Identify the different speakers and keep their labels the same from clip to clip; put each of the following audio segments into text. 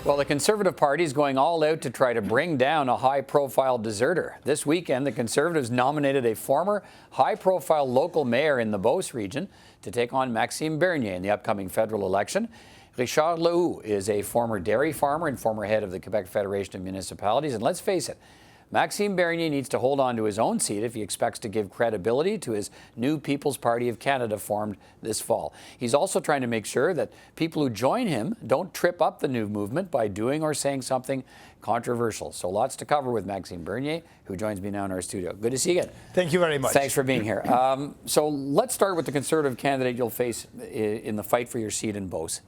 Speaker 1: Well, the Conservative Party is going all out to try to bring down a high-profile deserter. This weekend, the Conservatives nominated a former high-profile local mayor in the Beauce region to take on Maxime Bernier in the upcoming federal election. Richard Lehoux is a former dairy farmer and former head of the Quebec Federation of Municipalities. And let's face it, Maxime Bernier needs to hold on to his own seat if he expects to give credibility to his new People's Party of Canada formed this fall. He's also trying to make sure that people who join him don't trip up the new movement by doing or saying something controversial. So lots to cover with Maxime Bernier, who joins me now in our studio. Good to see you again.
Speaker 2: Thank you very much.
Speaker 1: Thanks for being here. So let's start with the Conservative candidate you'll face in the fight for your seat in Beauce.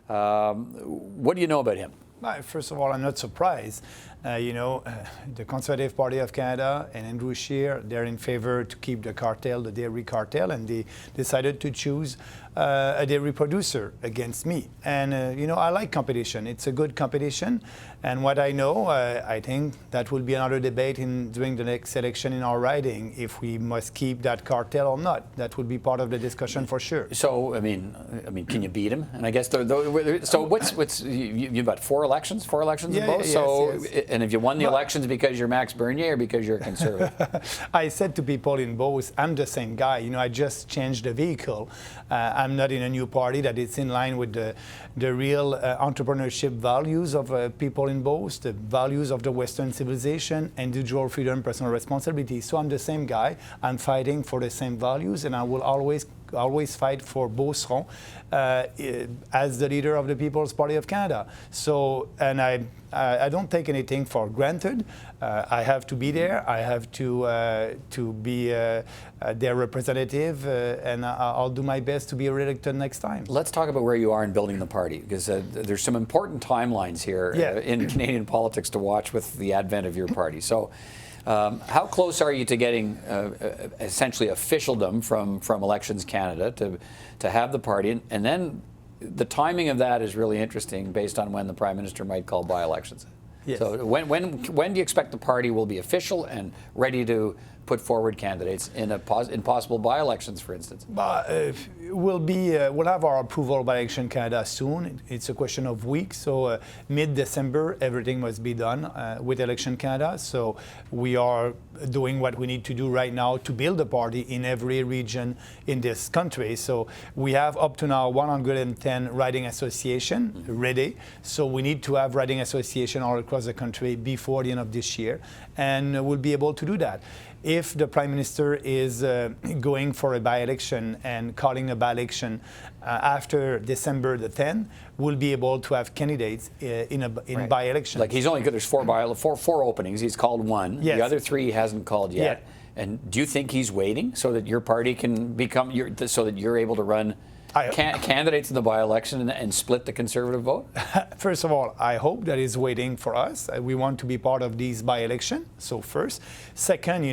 Speaker 1: What do you know about him?
Speaker 2: First of all, I'm not surprised. The Conservative Party of Canada and Andrew Scheer, they're in favor to keep the cartel, the dairy cartel, and they decided to choose a dairy producer against me. And, I like competition. It's a good competition. And what I know, I think that will be another debate during the next election in our riding, if we must keep that cartel or not. That would be part of the discussion for sure.
Speaker 1: So, I mean, can you beat him? And I guess, you've got four elections in Beauce?
Speaker 2: Yes.
Speaker 1: And have you won the elections because you're Max Bernier or because you're a Conservative?
Speaker 2: I said to people in Beauce, I'm the same guy. I just changed the vehicle. I'm not in a new party that is in line with the real entrepreneurship values of people in Beauce, the values of the Western civilization, individual freedom, personal responsibility. So I'm the same guy. I'm fighting for the same values, and I will always fight for Beauceron as the leader of the People's Party of Canada. So, and I don't take anything for granted. I have to be there. I have to be their representative, and I'll do my best to be reelected next time.
Speaker 1: Let's talk about where you are in building the party, because there's some important timelines here in Canadian politics to watch with the advent of your party. So, how close are you to getting essentially officialdom from Elections Canada to have the party? And then the timing of that is really interesting based on when the Prime Minister might call by-elections.
Speaker 2: Yes.
Speaker 1: So when do you expect the party will be official and ready to put forward candidates in possible by-elections, for instance?
Speaker 2: We'll have our approval by Election Canada soon. It's a question of weeks. So mid-December, everything must be done with Election Canada. So we are doing what we need to do right now to build a party in every region in this country. So we have up to now 110 riding association ready. So we need to have riding association all across the country before the end of this year, and we'll be able to do that. If the Prime Minister is going for a by-election and calling a by-election after December the 10th, we'll be able to have candidates in by-election.
Speaker 1: Like there's four openings. He's called one.
Speaker 2: Yes.
Speaker 1: The other three he hasn't called yet. And do you think he's waiting so that your party can become so that you're able to run candidates in the by-election and split the Conservative vote?
Speaker 2: First of all, I hope that is waiting for us. We want to be part of these by-election. So first. Second,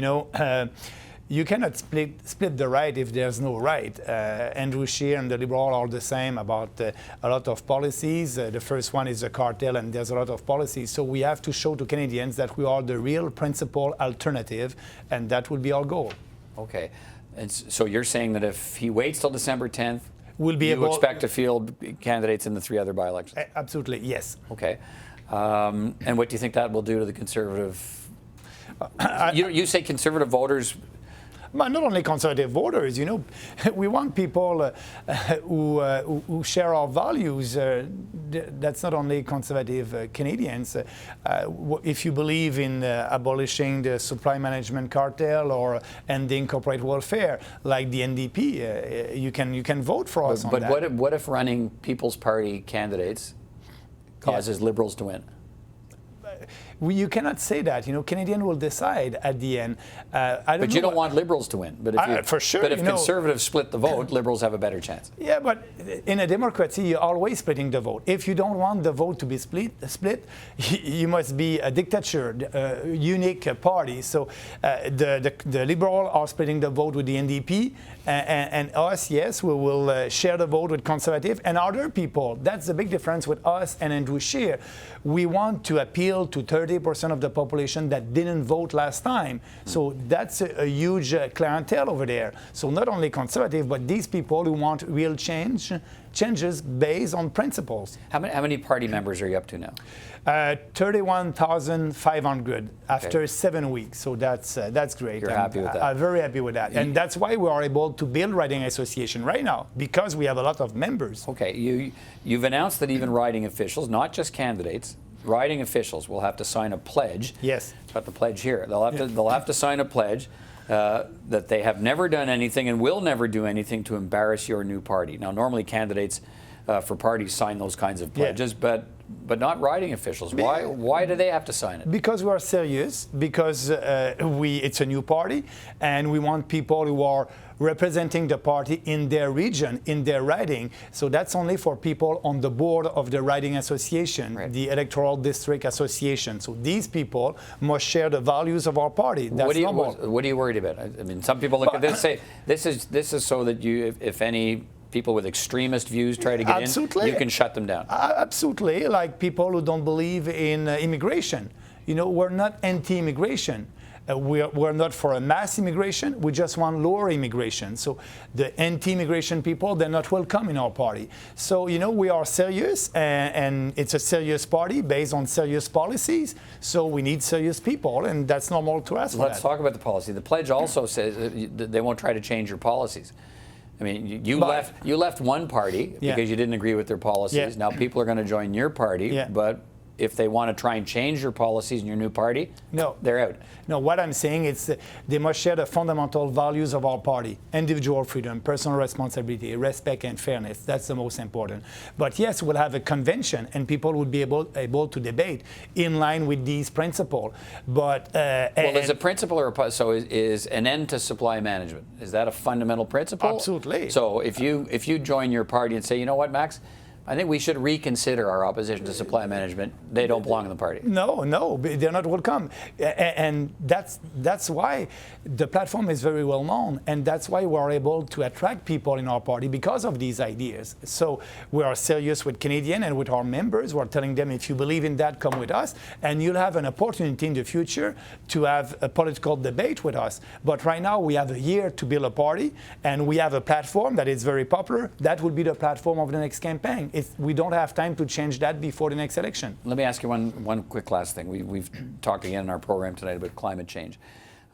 Speaker 2: you cannot split the right if there's no right. Andrew Scheer and the Liberals are the same about a lot of policies. The first one is the cartel, and there's a lot of policies. So we have to show to Canadians that we are the real principal alternative, and that will be our goal.
Speaker 1: Okay. And so you're saying that if he waits till December 10th,
Speaker 2: you
Speaker 1: expect to field candidates in the three other by-elections?
Speaker 2: Absolutely, yes.
Speaker 1: Okay. And what do you think that will do to the Conservative? You say Conservative voters.
Speaker 2: But not only Conservative voters, we want people who share our values. That's not only Conservative Canadians. If you believe in abolishing the supply management cartel or ending corporate welfare, like the NDP, you can vote for us on that.
Speaker 1: But what if running People's Party candidates causes Liberals to win?
Speaker 2: You cannot say that. Canadians will decide at the end.
Speaker 1: But you don't want Liberals to win. But if
Speaker 2: for sure.
Speaker 1: But if Conservatives split the vote, Liberals have a better chance.
Speaker 2: Yeah, but in a democracy, you're always splitting the vote. If you don't want the vote to be split, you must be a dictator, a unique party. So the Liberals are splitting the vote with the NDP, and us, yes, we will share the vote with Conservative and other people. That's the big difference with us and Andrew Scheer. We want to appeal to 30% of the population that didn't vote last time. So that's a huge clientele over there. So not only conservative, but these people who want real changes based on principles.
Speaker 1: How many party members are you up to now?
Speaker 2: 31,500 after 7 weeks. So that's great.
Speaker 1: You're happy with that?
Speaker 2: I'm very happy with that. And that's why we are able to build riding association right now, because we have a lot of members.
Speaker 1: Okay, you've announced that even riding officials, not just candidates, riding officials will have to sign a pledge.
Speaker 2: Yes.
Speaker 1: Got the pledge here. They'll have to sign a pledge that they have never done anything and will never do anything to embarrass your new party. Now, normally candidates for parties sign those kinds of pledges, but not riding officials. Why do they have to sign it?
Speaker 2: Because we are serious, because it's a new party, and we want people who are representing the party in their region, in their riding. So that's only for people on the board of the riding association, the electoral district association. So these people must share the values of our party. That's normal.
Speaker 1: What are you worried about? I mean, some people look at this and say, this is so that you, if any people with extremist views try to get in, you can shut them down.
Speaker 2: Absolutely, like people who don't believe in immigration. You know, we're not anti-immigration. We're not for a mass immigration. We just want lower immigration. So the anti-immigration people, they're not welcome in our party. So, you know, we are serious, and it's a serious party based on serious policies. So we need serious people, and that's normal to ask for that.
Speaker 1: Let's talk about the policy. The pledge also says that they won't try to change your policies. I mean, you left one party because you didn't agree with their policies. Now people are going to join your party, but if they want to try and change your policies in your new party, they're out.
Speaker 2: No, what I'm saying is they must share the fundamental values of our party: individual freedom, personal responsibility, respect, and fairness. That's the most important. But yes, we'll have a convention, and people will be able to debate in line with these principles. But
Speaker 1: well, is a principle is an end to supply management? Is that a fundamental principle?
Speaker 2: Absolutely.
Speaker 1: So if you join your party and say, you know what, Max, I think we should reconsider our opposition to supply management. They don't belong in the party.
Speaker 2: No, they're not welcome. And that's why the platform is very well known, and that's why we're able to attract people in our party because of these ideas. So we are serious with Canadians and with our members. We're telling them, if you believe in that, come with us, and you'll have an opportunity in the future to have a political debate with us. But right now, we have a year to build a party, and we have a platform that is very popular. That will be the platform of the next campaign. We don't have time to change that before the next election.
Speaker 1: Let me ask you one quick last thing. We've talked again in our program tonight about climate change.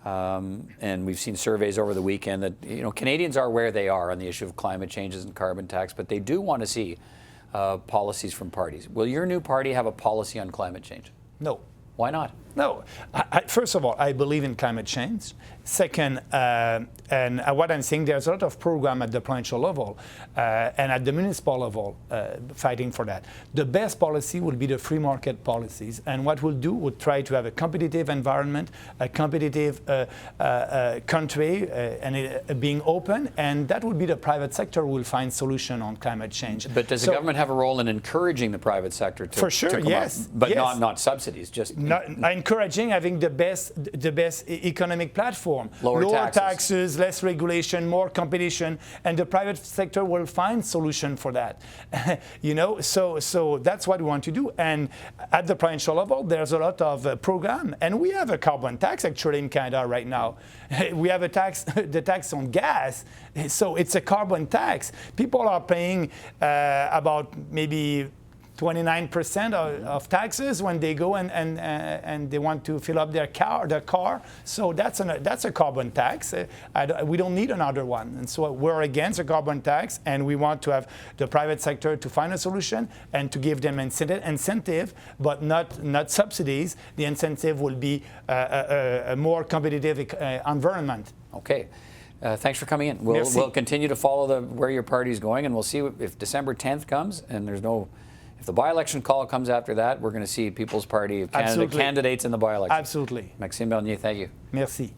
Speaker 1: And we've seen surveys over the weekend that Canadians are where they are on the issue of climate changes and carbon tax, but they do want to see policies from parties. Will your new party have a policy on climate change?
Speaker 2: No.
Speaker 1: Why not?
Speaker 2: No. First of all, I believe in climate change. Second, and what I'm saying, there's a lot of program at the provincial level and at the municipal level fighting for that. The best policy will be the free market policies. And what we'll do, we'll try to have a competitive environment, a competitive country, and being open. And that would be the private sector who will find solution on climate change.
Speaker 1: But does the government have a role in encouraging the private sector to
Speaker 2: For sure,
Speaker 1: to come
Speaker 2: yes.
Speaker 1: up? But
Speaker 2: yes.
Speaker 1: not subsidies, just...
Speaker 2: encouraging having the best economic platform.
Speaker 1: Lower
Speaker 2: taxes, less regulation, more competition, and the private sector will find solution for that. So that's what we want to do. And at the provincial level, there's a lot of program, and we have a carbon tax actually in Canada right now. We have a tax, the tax on gas. So it's a carbon tax. People are paying about maybe 29% of taxes when they go and they want to fill up their car. So that's a carbon tax. We don't need another one. And so we're against a carbon tax, and we want to have the private sector to find a solution and to give them incentive, but not subsidies. The incentive will be a more competitive environment.
Speaker 1: Okay. Thanks for coming in. We'll continue to follow where your party's going, and we'll see if December 10th comes and if the by-election call comes after that, we're going to see People's Party of Canada candidates in the by-election.
Speaker 2: Absolutely.
Speaker 1: Maxime Bernier, thank you.
Speaker 2: Merci.